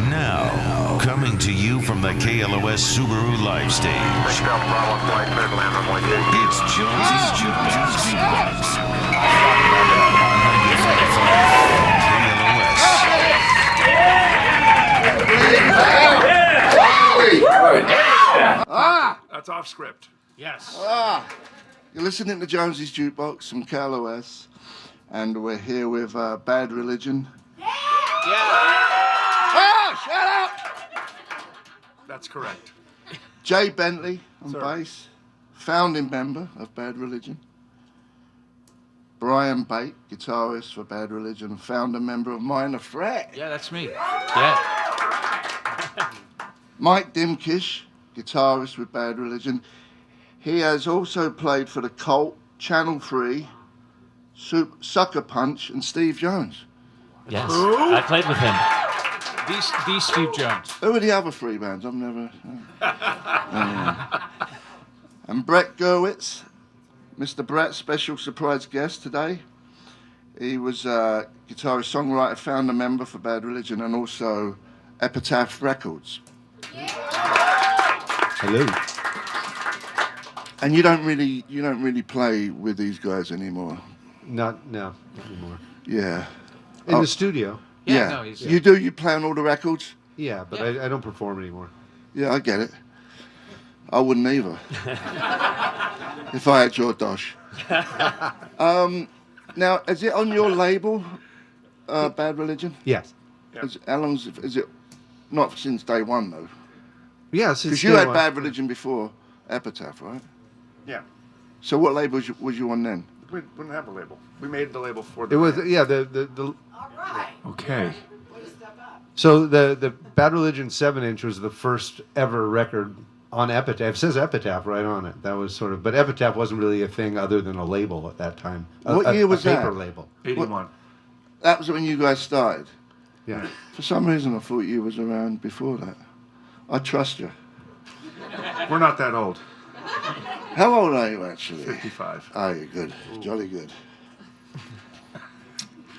Now, coming to you from the KLOS Subaru Live Stage, it's Jonesy's Jukebox. That's off script. Yes. You're listening to Jonesy's Jukebox from KLOS, and we're here with Bad Religion. Shut up! That's correct. Jay Bentley on Sir. bass, founding member of Bad Religion. Brian Bate, guitarist for Bad Religion, founder member of Minor Threat. Yeah, that's me. Yeah. Mike Dimkish, guitarist with Bad Religion. He has also played for The Cult, Channel 3, Sucker Punch, and Steve Jones. Yes, I played with him. The Steve Jones. Who are the other three bands? I've never... And Brett Gerwitz, Mr. Brett, special surprise guest today. He was a guitarist, songwriter, founder member for Bad Religion, and also Epitaph Records. Hello. And you don't really play with these guys anymore. Not anymore. Yeah. In the studio. Yeah, no, he's... You do? You play on all the records? Yeah, but Yeah. I don't perform anymore. Yeah, I get it. I wouldn't either. If I had your dosh. Now, is it on your label, Bad Religion? Yes. How long is it? Not since day one, though. Yeah, since Because you day had one. Bad Religion before Epitaph, right? Yeah. So what label was you on then? We didn't have a label. We made the label for the It was band. the Okay. so the Bad Religion 7-inch was the first ever record on Epitaph. It says Epitaph right on it. That was sort of, but Epitaph wasn't really a thing other than a label at that time. What year was a paper that? label. 81. That was when you guys started. Yeah. For some reason, I thought you was around before that. I trust you. We're not that old. How old are you actually? 55. Oh, you're good. Jolly good.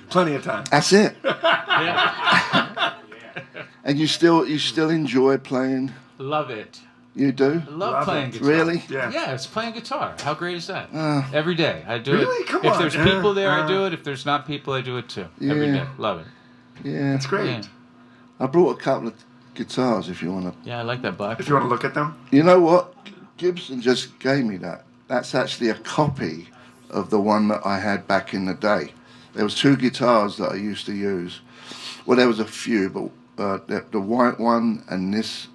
Plenty of time. That's it. Yeah. And you still enjoy playing? Love it. You do? I love Love playing it. guitar. Really? Yeah. Yeah, it's playing guitar. How great is that? Every day. I do Really? it. Come if on. there's people there, I do it. If there's not people, I do it too. Every Yeah. day. Love it. Yeah. It's great. Yeah. I brought a couple of guitars if you want to. Yeah, I like that black. If you want to look at them. You know what? Gibson just gave me that. That's actually a copy of the one that I had back in the day. There was two guitars that I used to use. Well, there was a few, but the white one and this.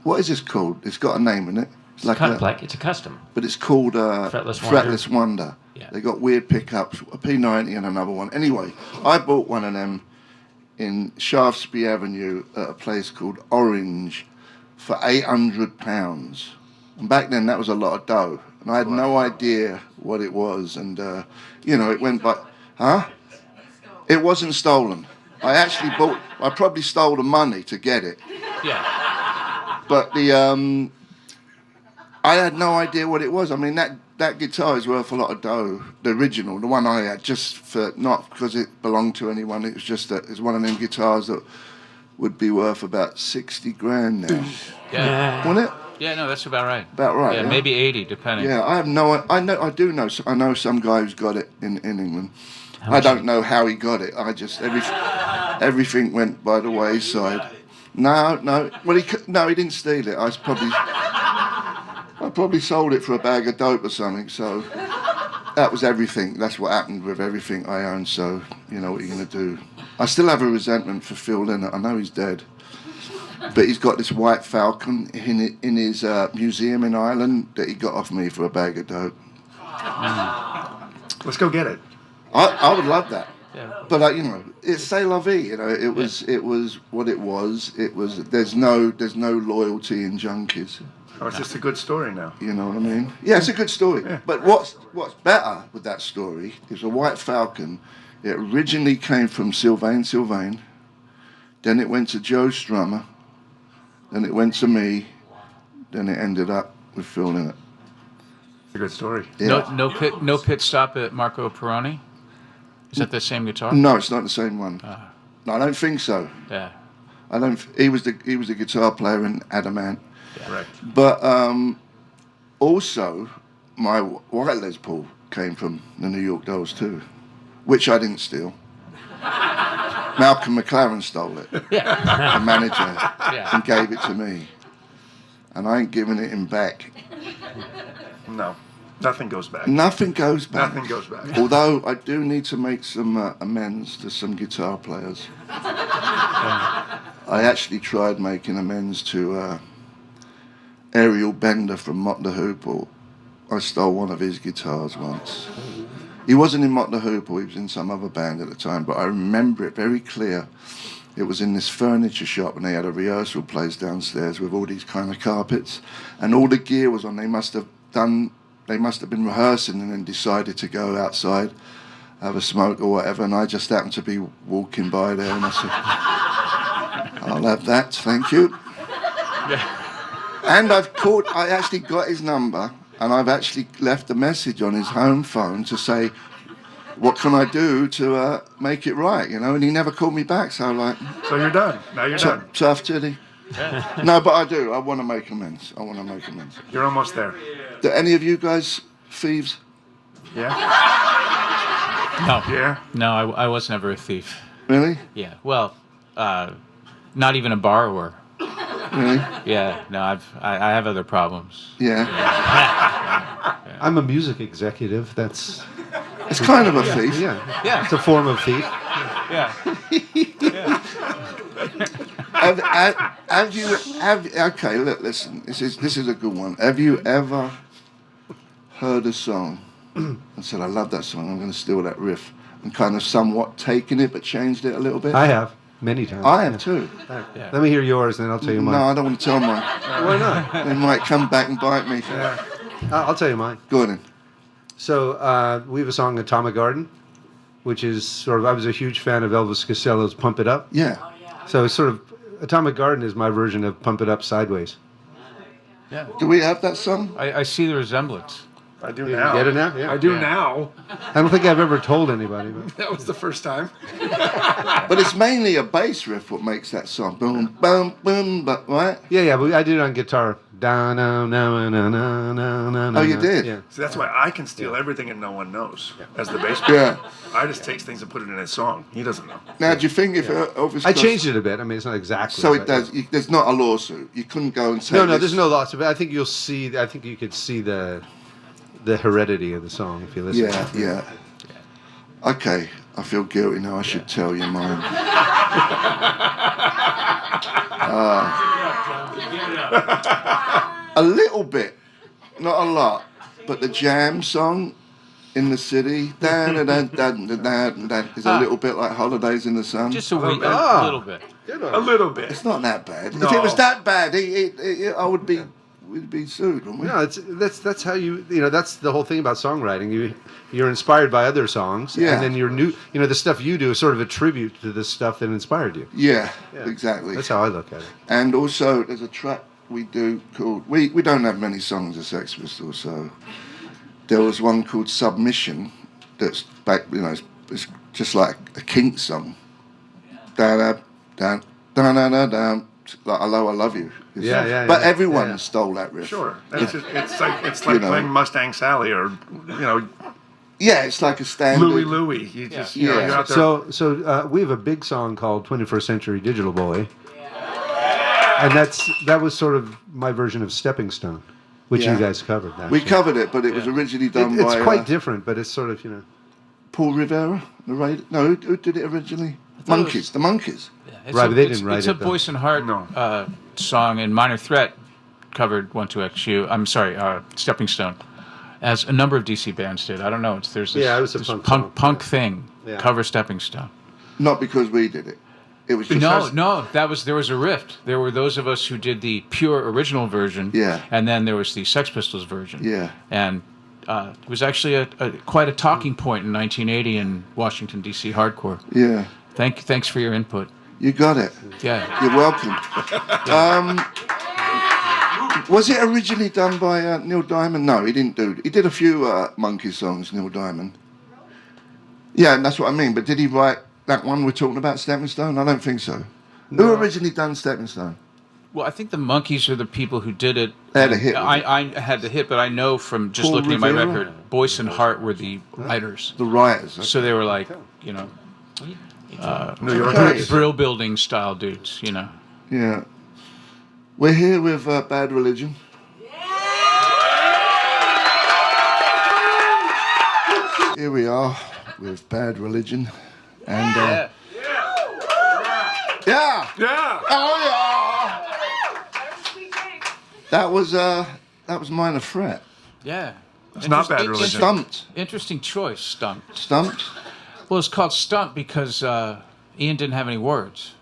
What is this called? It's got a name in it. It's like It's a custom. but it's called Fretless Wonder. Yeah. They got weird pickups, a P90 and another one. Anyway, I bought one of them in Shaftesbury Avenue at a place called Orange for £800. And back then that was a lot of dough. And I had no idea what it was. And, it went by... Huh? It wasn't stolen. I probably stole the money to get it. Yeah. But I had no idea what it was. I mean, that guitar is worth a lot of dough. The original, the one I had, not because it belonged to anyone. It was just that it's one of them guitars that would be worth about 60 grand now. Yeah. Wouldn't it? Yeah, no, that's about right. About right. Yeah, maybe 80, depending. Yeah, I know some guy who's got it in England. I don't know how he got it. Everything went by the wayside. No. Well, he didn't steal it. I probably sold it for a bag of dope or something. So that was everything. That's what happened with everything I own. So you know what you're gonna do. I still have a resentment for Phil Lynott. I know he's dead, but he's got this white falcon in his museum in Ireland that he got off me for a bag of dope. Let's go get it. I would love that. Yeah. But it's c'est la vie. It was what it was. It was. There's no loyalty in junkies. Oh, it's just a good story now. You know what I mean? Yeah, it's a good story. Yeah. But what's better with that story is a white falcon. It originally came from Sylvain. Then it went to Joe Strummer. Then it went to me. Then it ended up with Phil in it. It's a good story. Yeah. No pit stop at Marco Peroni? Is that the same guitar? No, it's not the same one. Ah. No, I don't think so. Yeah. I don't. He was the guitar player in Adamant. Correct. But also, my white Les Paul came from the New York Dolls too, which I didn't steal. Malcolm McLaren stole it, the manager, and gave it to me. And I ain't giving it him back. No, nothing goes back. Nothing goes back. Nothing goes back. Although I do need to make some amends to some guitar players. I actually tried making amends to Ariel Bender from Mott the Hoople. I stole one of his guitars once. He wasn't in Mott the Hoople, he was in some other band at the time, but I remember it very clear. It was in this furniture shop and they had a rehearsal place downstairs with all these kind of carpets and all the gear was on. They must have been rehearsing and then decided to go outside, have a smoke or whatever, and I just happened to be walking by there and I said, I'll have that, thank you. And I actually got his number and I've actually left a message on his home phone to say, what can I do to make it right, you know? And he never called me back, so like... So you're done. Now you're done. Tough titty. No, but I do. I want to make amends. You're almost there. Do any of you guys thieves? Yeah? No. Yeah? No, I was never a thief. Really? Yeah. Well, not even a borrower. Really? Yeah. No, I have other problems. Yeah. I'm a music executive. That's It's kind of a thief. yeah. Yeah. It's a form of thief. Yeah. Okay, look, listen. This is a good one. Have you ever heard a song and said, I love that song, I'm going to steal that riff, and kind of somewhat taken it but changed it a little bit? I have many times. I have too. Yeah. Let me hear yours, and then I'll tell you No, mine. I don't want to tell mine. Why not? They might come back and bite me. I'll tell you mine. Go on then. So we have a song, Atomic Garden, which is sort of, I was a huge fan of Elvis Costello's Pump It Up. Yeah. So it's sort of, Atomic Garden is my version of Pump It Up Sideways. Yeah. Do we have that song? I see the resemblance. I do now. Get it now? Yeah. I do Yeah. now. I don't think I've ever told anybody. But That was the first time. But it's mainly a bass riff what makes that song. Boom, boom, boom, but right? yeah, but I did it on guitar. Da na na na na na na. Oh, you did? Yeah. See, that's why I can steal everything and no one knows. As the bass player. Yeah. I just takes things and put it in a song. He doesn't know. Now, do you think if Elvis I changed it a bit. I mean, it's not exactly. So it but- does. There's not a lawsuit. You couldn't go and say. No, this. there's no loss. But I think you'll see. I think you could see the heredity of the song if you listen. Yeah. Okay, I feel guilty now. I should tell you mine. A little bit, not a lot, but the Jam song in the city is a little bit like Holidays in the Sun. Just a little little bit. bit. A little bit. It's not that bad. No. If it was that bad, we'd be sued, wouldn't we? No, that's how you know, that's the whole thing about songwriting. You're inspired by other songs, Yeah. and then the stuff you do is sort of a tribute to the stuff that inspired you. Yeah, Yeah. exactly. That's how I look at it. And also, there's a track we do called... We don't have many songs as Sex Pistols, so... There was one called Submission that's back, it's just like a Kink song. Da-da-da, da-da-da-da, like Hello, I Love You. Yeah. But everyone Yeah. stole that riff. Sure. It's like know. playing Mustang Sally or, Yeah, it's like a standard... Louie. You just, Yeah. you're out there. So we have a big song called 21st Century Digital Boy. And that was sort of my version of Stepping Stone, which Yeah. you guys covered. We actually. covered it, but it was originally done It's by quite different, but it's sort of, Paul Rivera. No, who did it originally? thought it Monkeys. The Monkeys. It's Right, a, but they it's, didn't write it's it, a though. Boyce and Hart No. Song, and Minor Threat covered 12XU. I'm sorry, Stepping Stone, as a number of DC bands did. I don't know. There's this, Yeah, it was a this punk song. punk thing. Yeah. Cover Stepping Stone. Not because we did it. It was just No, there was a rift. There were those of us who did the pure original version, Yeah. and then there was the Sex Pistols version. Yeah. And it was actually quite a talking point in 1980 in Washington D.C. hardcore. Yeah. Thanks for your input. You got it. Yeah. You're welcome. Was it originally done by Neil Diamond? No, he didn't do. He did a few Monkey songs, Neil Diamond. Yeah, and that's what I mean. But did he write that one we're talking about, Stepping Stone? I don't think so. Who originally done Stepping Stone? Well, I think the Monkees are the people who did it. They had a hit. I had the hit, but I know from just Paul looking at my Revere? record, Boyce and Hart were the writers. The writers. So they were like, you know, New York. Okay. brill building style dudes, you know. Yeah. We're here with Bad Religion. Here we are with Bad Religion. And yeah. Yeah. Oh yeah. That was Minor Threat. Yeah. It's not Bad Religion. Stumped. Interesting choice, Stumped. Stumped. Well, it's called Stumped because Ian didn't have any words,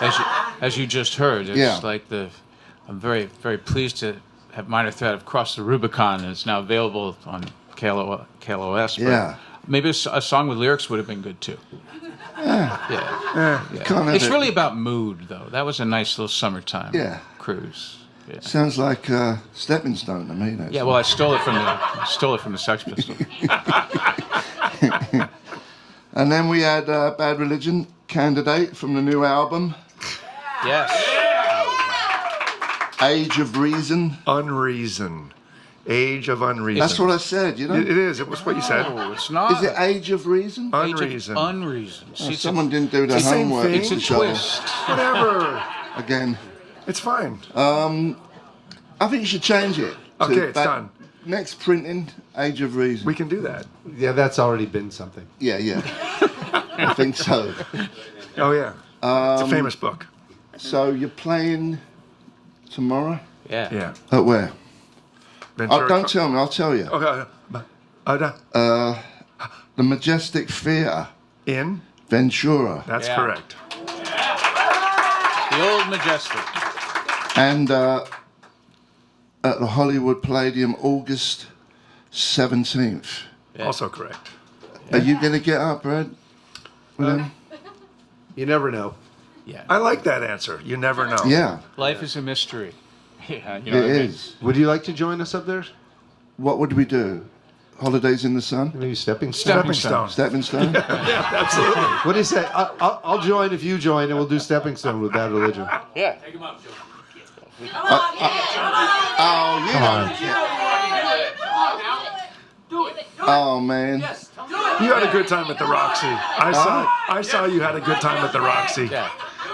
as you just heard. It's Yeah. like I'm very, very pleased to have Minor Threat have crossed the Rubicon, and it's now available on KLOS. But Yeah. maybe a song with lyrics would have been good too. Yeah. Can't have It's it. really about mood, though. That was a nice little summertime cruise. Yeah. Sounds like Stepping Stone to me. That's Yeah, well, I stole it from the Sex Pistols. And then we had Bad Religion, Candidate from the new album, Yes. Age of Reason. Unreason. Age of Unreason. That's what I said, you know? It is. It was what you said. Oh, it's not. Is it Age of Reason? Unreason. Unreason. See, it's Someone didn't do the It's the same homework. thing. It's a so- twist. Whatever. Again. It's fine. I think you should change it. to Okay, it's done. Next printing, Age of Reason. We can do that. Yeah, that's already been something. Yeah. I think so. Oh yeah. It's a famous book. So you're playing tomorrow? Yeah. Yeah. At where? Ventura. Oh, don't tell me, I'll tell you. Okay. The Majestic Theatre, In. Ventura. That's Yeah. correct. The old Majestic. And at the Hollywood Palladium, August 17th. Yeah. Also correct. Are you going to get up, Brad? With him? You never know. Yeah. I like that answer. You never know. Yeah, Life is a mystery. Yeah, you it know what I mean? is. Would you like to join us up there? What would we do? Holidays in the Sun? Maybe stepping stone. Stepping Stone. Stepping Stone? Yeah, absolutely. What do you say? I'll join if you join, and we'll do stepping stone with Bad Religion. Yeah. Oh, you know. Oh, man. You had a good time at the Roxy. I saw you had a good time at the Roxy. Yeah.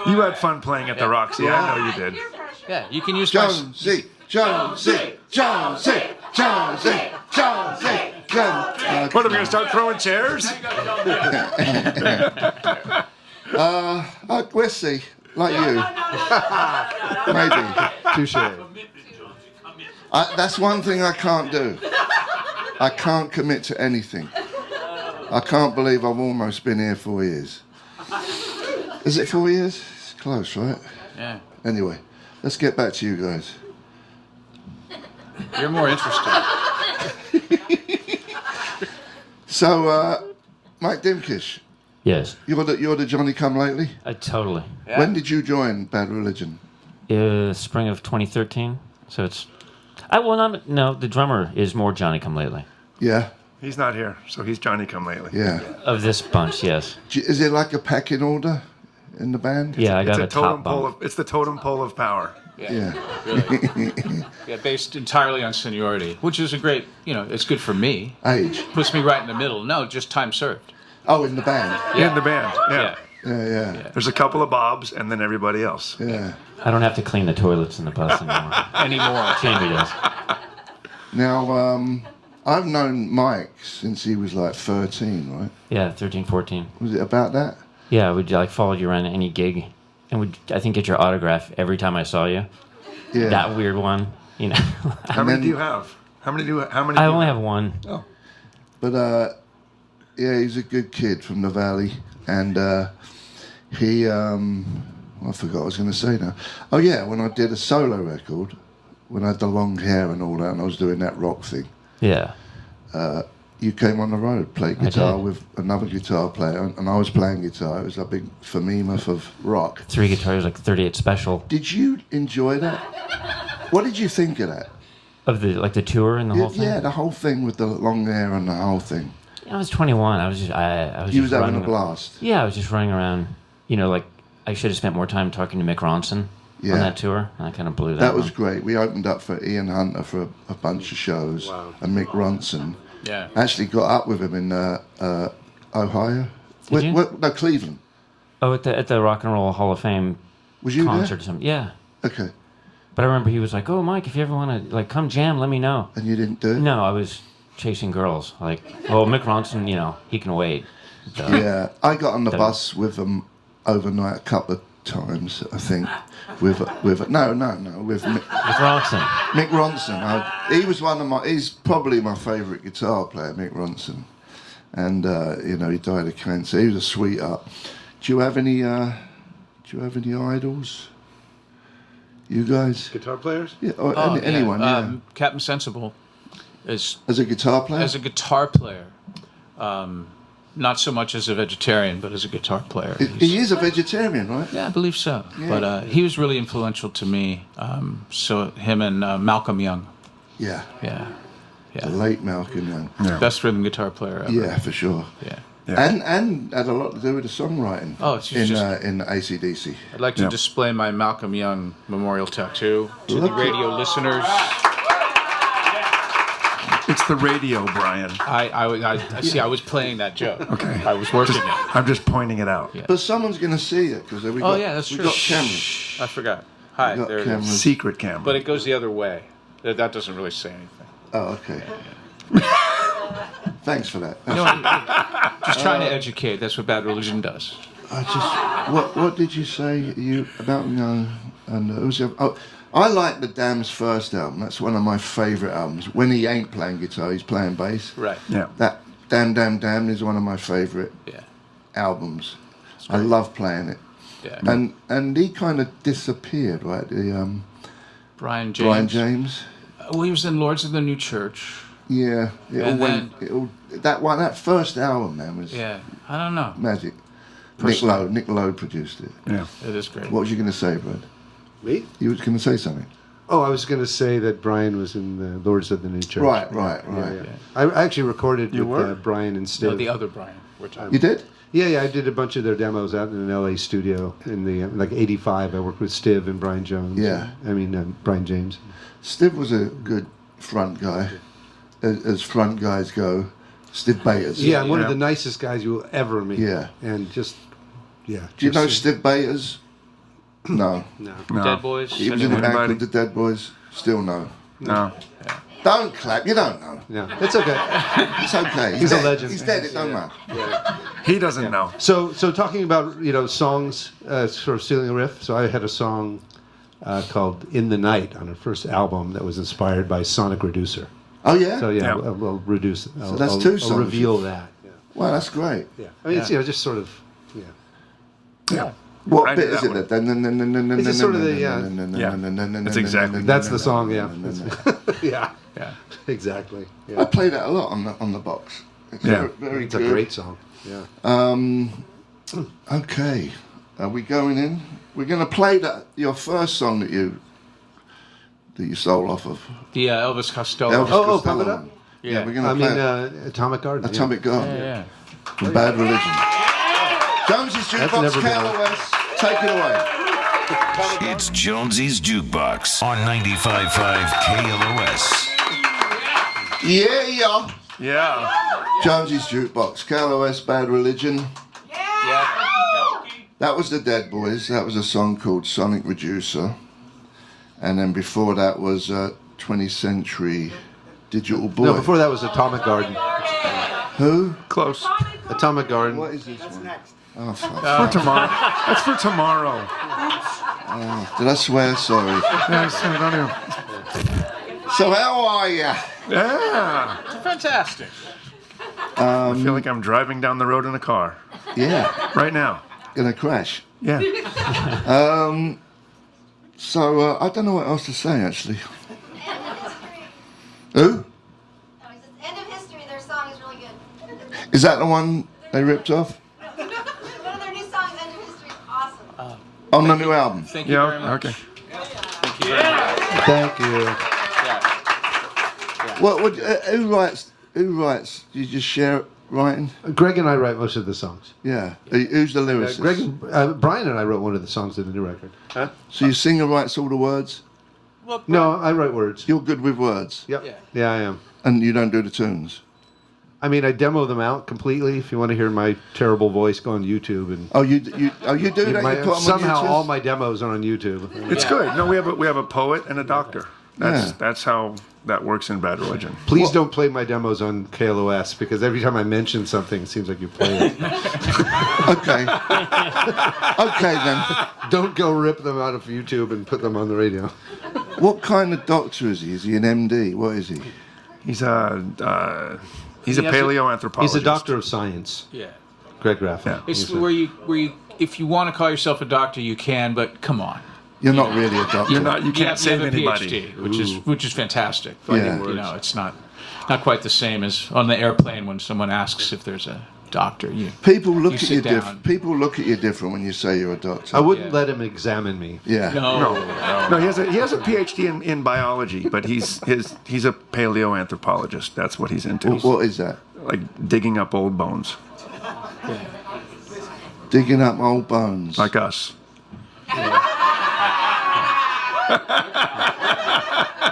You had fun playing at the Roxy. I know you did. Yeah. You can use my. Jonesy, Jonesy, Jonesy, Jonesy, Jonesy, Jonesy. What, are we going to start throwing chairs? We'll see. Like you. Maybe. Touche. That's one thing I can't do. I can't commit to anything. I can't believe I've almost been here 4 years. Is it 4 years? It's close, right? Yeah. Anyway, let's get back to you guys. You're more interesting. So, Mike Dimkish, Yes, you're the Johnny Come Lately. totally. Yeah. When did you join Bad Religion? Spring of 2013. So it's. No, the drummer is more Johnny Come Lately. Yeah, He's not here, so he's Johnny Come Lately. yeah. Of this bunch, yes. Is it like a pecking order in the band? Yeah, I It's got a a totem top pole bump. of. It's the totem pole of power. Yeah. Really. Yeah, based entirely on seniority, which is a great, it's good for me. Age. Puts me right in the middle. No, just time served. Oh, in the band. In the band. Yeah. Yeah. There's a couple of Bobs and then everybody else. Yeah. I don't have to clean the toilets in the bus anymore. Anymore. Jamie does. Now, I've known Mike since he was like 13, right? Yeah, 13, 14. Was it about that? Yeah, I would follow you around any gig, and would I think get your autograph every time I saw you. Yeah. That weird one, How many then- do you have? How many do I you only have one. But yeah, he's a good kid from the valley, and he I forgot what I was going to say now. Oh yeah, when I did a solo record, when I had the long hair and all that, and I was doing that rock thing. Yeah. You came on the road, played guitar did. with another guitar player, and I was playing guitar. It was a big famimoth of rock. 3 guitars, like 38 special Did you enjoy that? What did you think of that? of the tour and the whole thing. Yeah, the whole thing with the long hair and the whole thing. I was 21. I was just I was. You just was having running, a blast. Yeah, I was just running around, like I should have spent more time talking to Mick Ronson Yeah. on that tour, and I kind of blew that. That was one. great. We opened up for Ian Hunter for a bunch of shows, and Mick Ronson. Yeah. Actually got up with him in Ohio. you? No, Cleveland. Oh, at the Rock and Roll Hall of Fame Was you concert there? or something. Yeah. Okay. But I remember he was like, "Oh, Mike, if you ever want to come jam, let me know." And you didn't do it? No, I was chasing girls. Like, well, Mick Ronson, he can wait. So, Yeah, I got on the Don't- bus with them overnight a couple of times, I think. With Mick With Ronson. Ronson. He's probably my favourite guitar player, Mick Ronson. And he died of cancer. He was a sweetheart. Do you have any idols? You guys? Guitar players? Yeah, or anyone, yeah. Captain Sensible is As a guitar player? as a guitar player. Not so much as a vegetarian, but as a guitar player. He is a vegetarian, right? Yeah, I believe so. Yeah. But he was really influential to me. So him and Malcolm Young. Yeah. Yeah. The Yeah. late Malcolm Young. Best rhythm guitar player ever. Yeah, for sure. Yeah. And had a lot to do with the songwriting. Oh, it's in just- in AC/DC. I'd like to display my Malcolm Young memorial tattoo to the Look at- radio listeners. It's the radio, Brian. I see. I was playing that joke. Okay. I was working it. I'm just pointing it out. Yeah. But someone's going to see it because we got, Oh yeah, that's we true. got cameras. Shh, I forgot. Hi, We got there it cameras. is. Secret camera. But it goes the other way. That doesn't really say anything. Oh, okay. Thanks for that. No, just trying to educate. That's what Bad Religion does. What did you say about and it was I like the Damned's first album. That's one of my favourite albums. When he ain't playing guitar, he's playing bass. Right. Yeah. That Damned is one of my favourite Yeah. albums. I love playing it. Yeah. And he kind of disappeared, right? The Brian James. Brian James. Well, he was in Lords of the New Church. Yeah. That first album, man, was Yeah. I don't know. magic. Personally. Nick Lowe produced it. Yeah. It is great. What was you going to say, Brad? Me? You were going to say something. Oh, I was going to say that Brian was in the Lords of the New Church. Right. Yeah. I actually recorded with were? Brian and Stiv. No, the other Brian. We're talking. You did? Yeah, I did a bunch of their demos out in an LA studio in the '85. I worked with Stiv and Brian Jones. Yeah. Brian James. Stiv was a good front guy, as front guys go. Stiv Bators. Yeah, one of the nicest guys you will ever meet. Yeah. And just, yeah. Do you know just- Stiv Bators? No. No. No. Dead Boys. He was in a band Anybody? called the Dead Boys. Still no. No. Don't clap. You don't know. No, it's okay. It's okay. He's a dead. legend. He's dead. It don't matter. He doesn't know. So talking about songs, sort of stealing a riff. So I had a song called "In the Night" on her first album that was inspired by Sonic Reducer. Oh yeah. So yeah, Yeah. I'll reduce. So that's two I'll songs. reveal that. Yeah. Wow, that's great. Yeah. I mean, it's just sort of. Yeah. Yeah. What Right bit to is that it? That It's just sort of the- yeah. That's exactly- That's the song. Yeah. Yeah. Yeah. Exactly. I Yeah. play that a lot on the box. It's Yeah. very It's a good. great song. Yeah. Okay. Are we going in? We're going to play your first song that you stole off of The Elvis Costello. Elvis Oh, Costello. Pump It Up? Yeah, we're going I to mean, play Atomic Garden. Atomic Garden Yeah. from Bad Religion. Jonesy's That's Jukebox, never been on. KLOS, take it away. It's Jonesy's Jukebox on 95.5 KLOS. Yeah. Yeah. Jonesy's Jukebox, KLOS, Bad Religion. Yeah. That was the Dead Boys. That was a song called Sonic Reducer. And then before that was 20th Century Digital Boy. No, before that was Atomic Garden. Who? Close. Atomic Garden. What is this one? Oh, fuck. For tomorrow. That's for tomorrow. Did I swear? Sorry. Yeah, I don't know. So how are ya? Yeah. Fantastic. I feel like I'm driving down the road in a car Yeah, right now. gonna crash. Yeah. So I don't know what else to say actually. Who? No, he says, End of History, their song is really good. Is that the one they ripped off One of their new songs, End of History, is awesome. on the new album? Thank you very Yeah. much. Okay. Thank you very much. Thank you. Yeah. Who writes? You just share writing? Greg and I write most of the songs. Yeah. Who's the lyricist? Greg, Brian and I wrote one of the songs of the new record. So your singer writes all the words? No, I write words. You're good with words? Yep. Yeah, I am. And you don't do the tunes? I mean, I demo them out completely. If you want to hear my terrible voice, go on YouTube and. You do that? You put them somehow on YouTube? all my demos are on YouTube. It's good. No, we have a poet and a doctor. That's how that works in Bad Religion. Please don't play my demos on KLOS because every time I mention something, it seems like you play it. Okay. Okay then. Don't go rip them out of YouTube and put them on the radio. What kind of doctor is he? Is he an MD? What is he? He's a paleoanthropologist. He's a doctor of science. Yeah. Greg Graff. Yeah. It's where you, if you want to call yourself a doctor, you can, but come on. You're not really a doctor. You're not. You You can't have save a anybody. PhD, which is fantastic. But, Yeah. you know, it's not quite the same as on the airplane when someone asks if there's a doctor. People look at you sit down. different. People look at you different when you say you're a doctor. I wouldn't let him examine me. Yeah. No. No, he has a PhD in biology, but he's a paleoanthropologist. That's what he's into. What is that? Like digging up old bones, Digging up old bones. like us.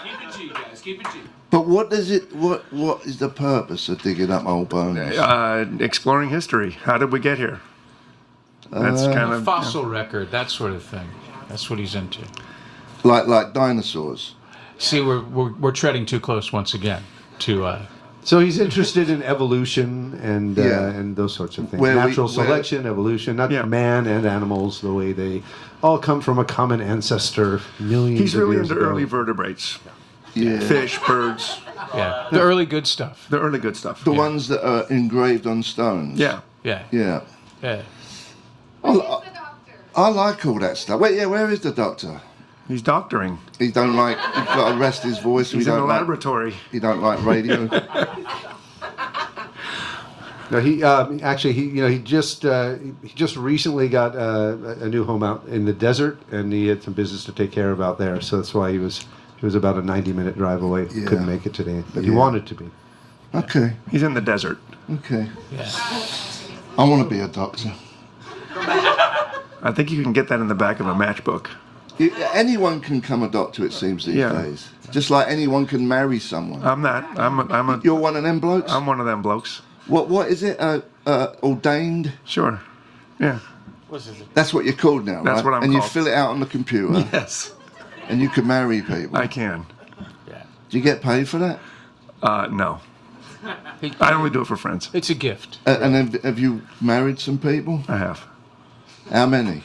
Keep it G, guys. Keep it G. But what does it? What is the purpose of digging up old bones? Exploring history. How did we get here? That's kind of Fossil record, that sort of thing. That's what he's into. Like dinosaurs. See, we're treading too close once again to. So he's interested in evolution and Yeah. and those sorts of things. Where Natural where- selection, evolution, not Yeah. man and animals, the way they all come from a common ancestor millions He's of really years into ago. early vertebrates, Yeah. fish, birds, Yeah, the early good stuff. the early good stuff. The ones that are engraved on stones. Yeah. Yeah, Yeah. yeah. He's the doctor. I like all that stuff. Wait, yeah. Where is the doctor? He's doctoring. He don't like. He's got to rest his voice. He's he in the don't like. laboratory. He don't like radio. No, he actually he just recently got a new home out in the desert, and he had some business to take care of out there. So that's why he was about a 90-minute drive away. Yeah. Couldn't make it today, but he Yeah. wanted to be. Okay. He's in the desert. Okay. Yeah. I want to be a doctor. I think you can get that in the back of a matchbook. Anyone can become a doctor. It seems these Yeah. days. Just like anyone can marry someone. I'm not. You're one of them blokes. I'm one of them blokes. What is it? Ordained. Sure. Yeah. That's what you're called now, That's right? what I'm and you called. fill it out on the computer, Yes. and you can marry people. I can. Do you get paid for that? No. I only do it for friends. It's a gift. And have you married some people? I have. How many?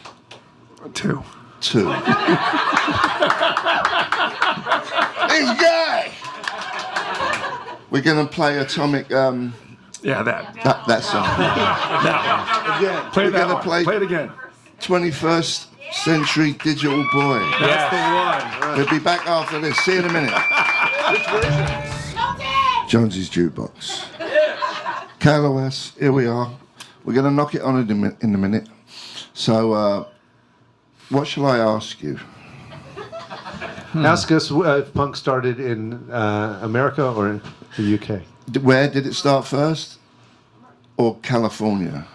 2. 2. This guy. We're gonna play Atomic. Yeah, that. That song. Again. Play We're that gonna one. play Play it again. 21st Century Digital Boy. That's the one. We'll be back after this. See you in a minute. Jonesy's Jukebox. KLOS, here we are. We're going to knock it on in a minute. So, what shall I ask you? Ask us if punk started in America or in the UK. Where did it start first? Or California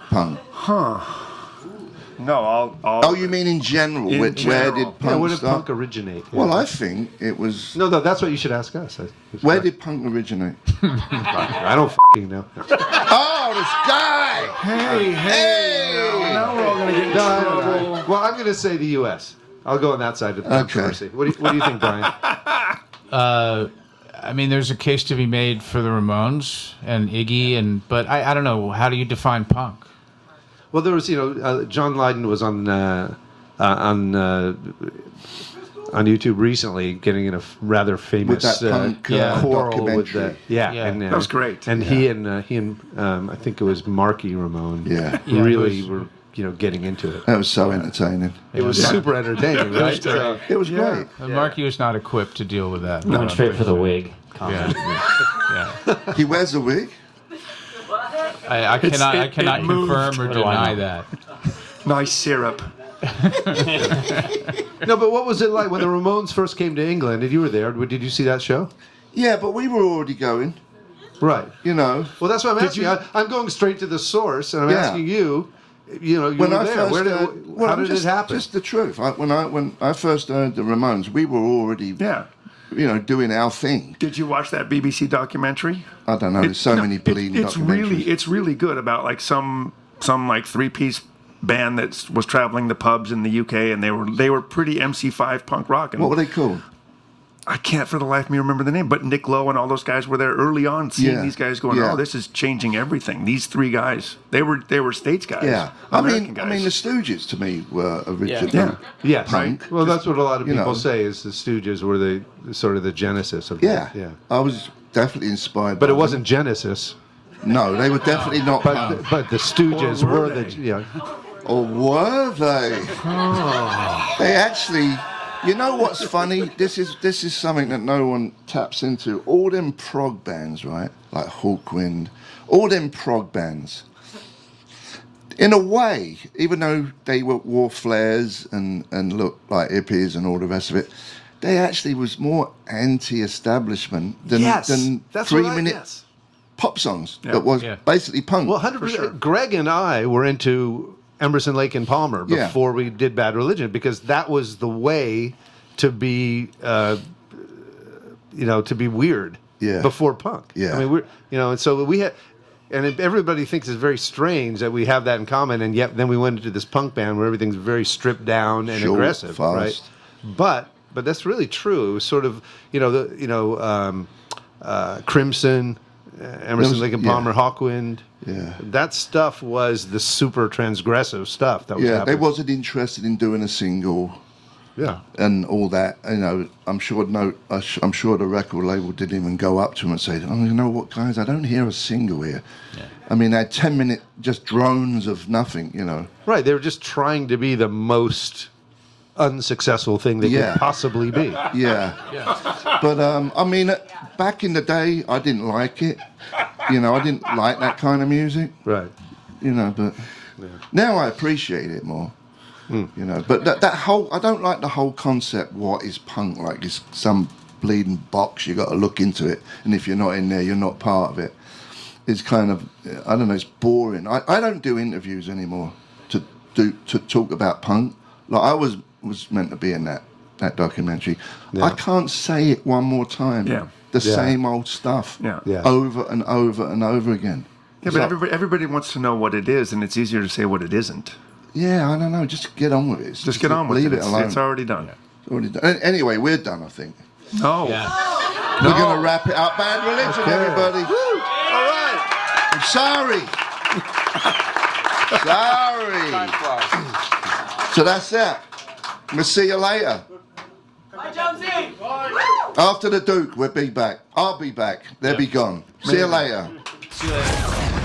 punk? No, I'll. Oh, you mean in general? In Where general. did Yeah, punk where did start? punk originate? Yeah. Well, I think it was... No, that's what you should ask us. Where did punk originate? I don't fucking know. Oh, this guy! Hey. Now we're all gonna get in No, I trouble. don't know. Well, I'm going to say the U.S. I'll go on that side of the controversy. What do you think, Brian? I mean, there's a case to be made for the Ramones and Iggy, but I don't know. How do you define punk? Well, there was, John Lydon was on YouTube recently, getting in a rather famous With that punk quarrel with documentary. the Yeah. and, That was great. And he and I think it was Marky Ramone. Yeah. Really were getting into it. That was so entertaining. It was super entertaining, right? It was great. Marky was not equipped to deal with that. Going straight for the wig. Yeah. He wears a wig? I cannot it moved. confirm or What do I deny know? that. Nice syrup. No, but what was it like when the Ramones first came to England? And you were there. Did you see that show? Yeah, but we were already going. Right. You know. Well, that's what I'm asking. you- I'm going straight to the source, and I'm Yeah. asking you. You know, you When were I there. first Where did, heard, how did just, it happen? Just the truth. When I first heard the Ramones, we were already, Yeah. you know, doing our thing. Did you watch that BBC documentary? I don't know. There's so many bleeding documentaries. It's really good about like some like 3-piece band that was traveling the pubs in the UK, and they were pretty MC5 punk rock. And What were they called? I can't for the life of me remember the name, but Nick Lowe and all those guys were there early on, seeing Yeah. these guys going, Yeah. "Oh, this is changing everything." These 3 guys, they were States guys. Yeah. American guys. I mean, the Stooges to me were originally. Yeah. Yes. Punk. Well, that's what a lot of You people know. say is the Stooges were the sort of the genesis of Yeah. that. Yeah. I was definitely inspired. But by it wasn't Genesis. them. No, they were definitely not. But punk. but the Stooges Or were were they? the yeah. Or were they? They actually. You know what's funny? This is something that no one taps into. All them prog bands, right? Like Hawkwind, all them prog bands. In a way, even though they wore flares and looked like hippies and all the rest of it, they actually was more anti-establishment than Yes, that's what 3-minute yes. pop songs Yeah. that was Yeah. basically punk. Well, 100%. sure. Greg and I were into Emerson, Lake and Palmer Yeah. before we did Bad Religion because that was the way to be, to be weird. Yeah. Before punk. Yeah. I mean, and so we had, and everybody thinks it's very strange that we have that in common, and yet then we went into this punk band where everything's very stripped down and Short, aggressive, fast. right? But that's really true. It was sort of, Crimson, Emerson, Lake and yeah. Palmer, Hawkwind. Yeah. That stuff was the super transgressive stuff that was Yeah, they happening. wasn't interested in doing a single. Yeah. And all that, you know, I'm sure the record label didn't even go up to him and say, "Oh, you know what, guys? I don't hear a single here." Yeah. I mean, they had 10-minute just drones of nothing, you know. Right. They were just trying to be the most unsuccessful thing they Yeah. could possibly be. Yeah. But I mean, back in the day, I didn't like it. You know, I didn't like that kind of music. Right. You know, but now I appreciate it more. You know, but that whole, I don't like the whole concept. What is punk? Like it's some bleeding box. You got to look into it, and if you're not in there, you're not part of it. It's kind of, I don't know. It's boring. I don't do interviews anymore to talk about punk. Like I was meant to be in that documentary. Yeah. I can't say it one more time. Yeah. The Yeah. same old stuff. Yeah. Yeah. Over and over and over again. Yeah, but everybody wants to know what it is, and it's easier to say what it isn't. Yeah, I don't know. Just get on with it. Just get on with leave it. it alone. It's already done. It's already done. Anyway, we're done, I think. Oh. We're going to wrap it up. Bad Religion, Okay. everybody. All right. I'm sorry. Sorry. So that's that. We'll see you later. Bye, Jonesy. After the Duke, we'll be back. I'll be back. They'll be gone. See you later. See you later.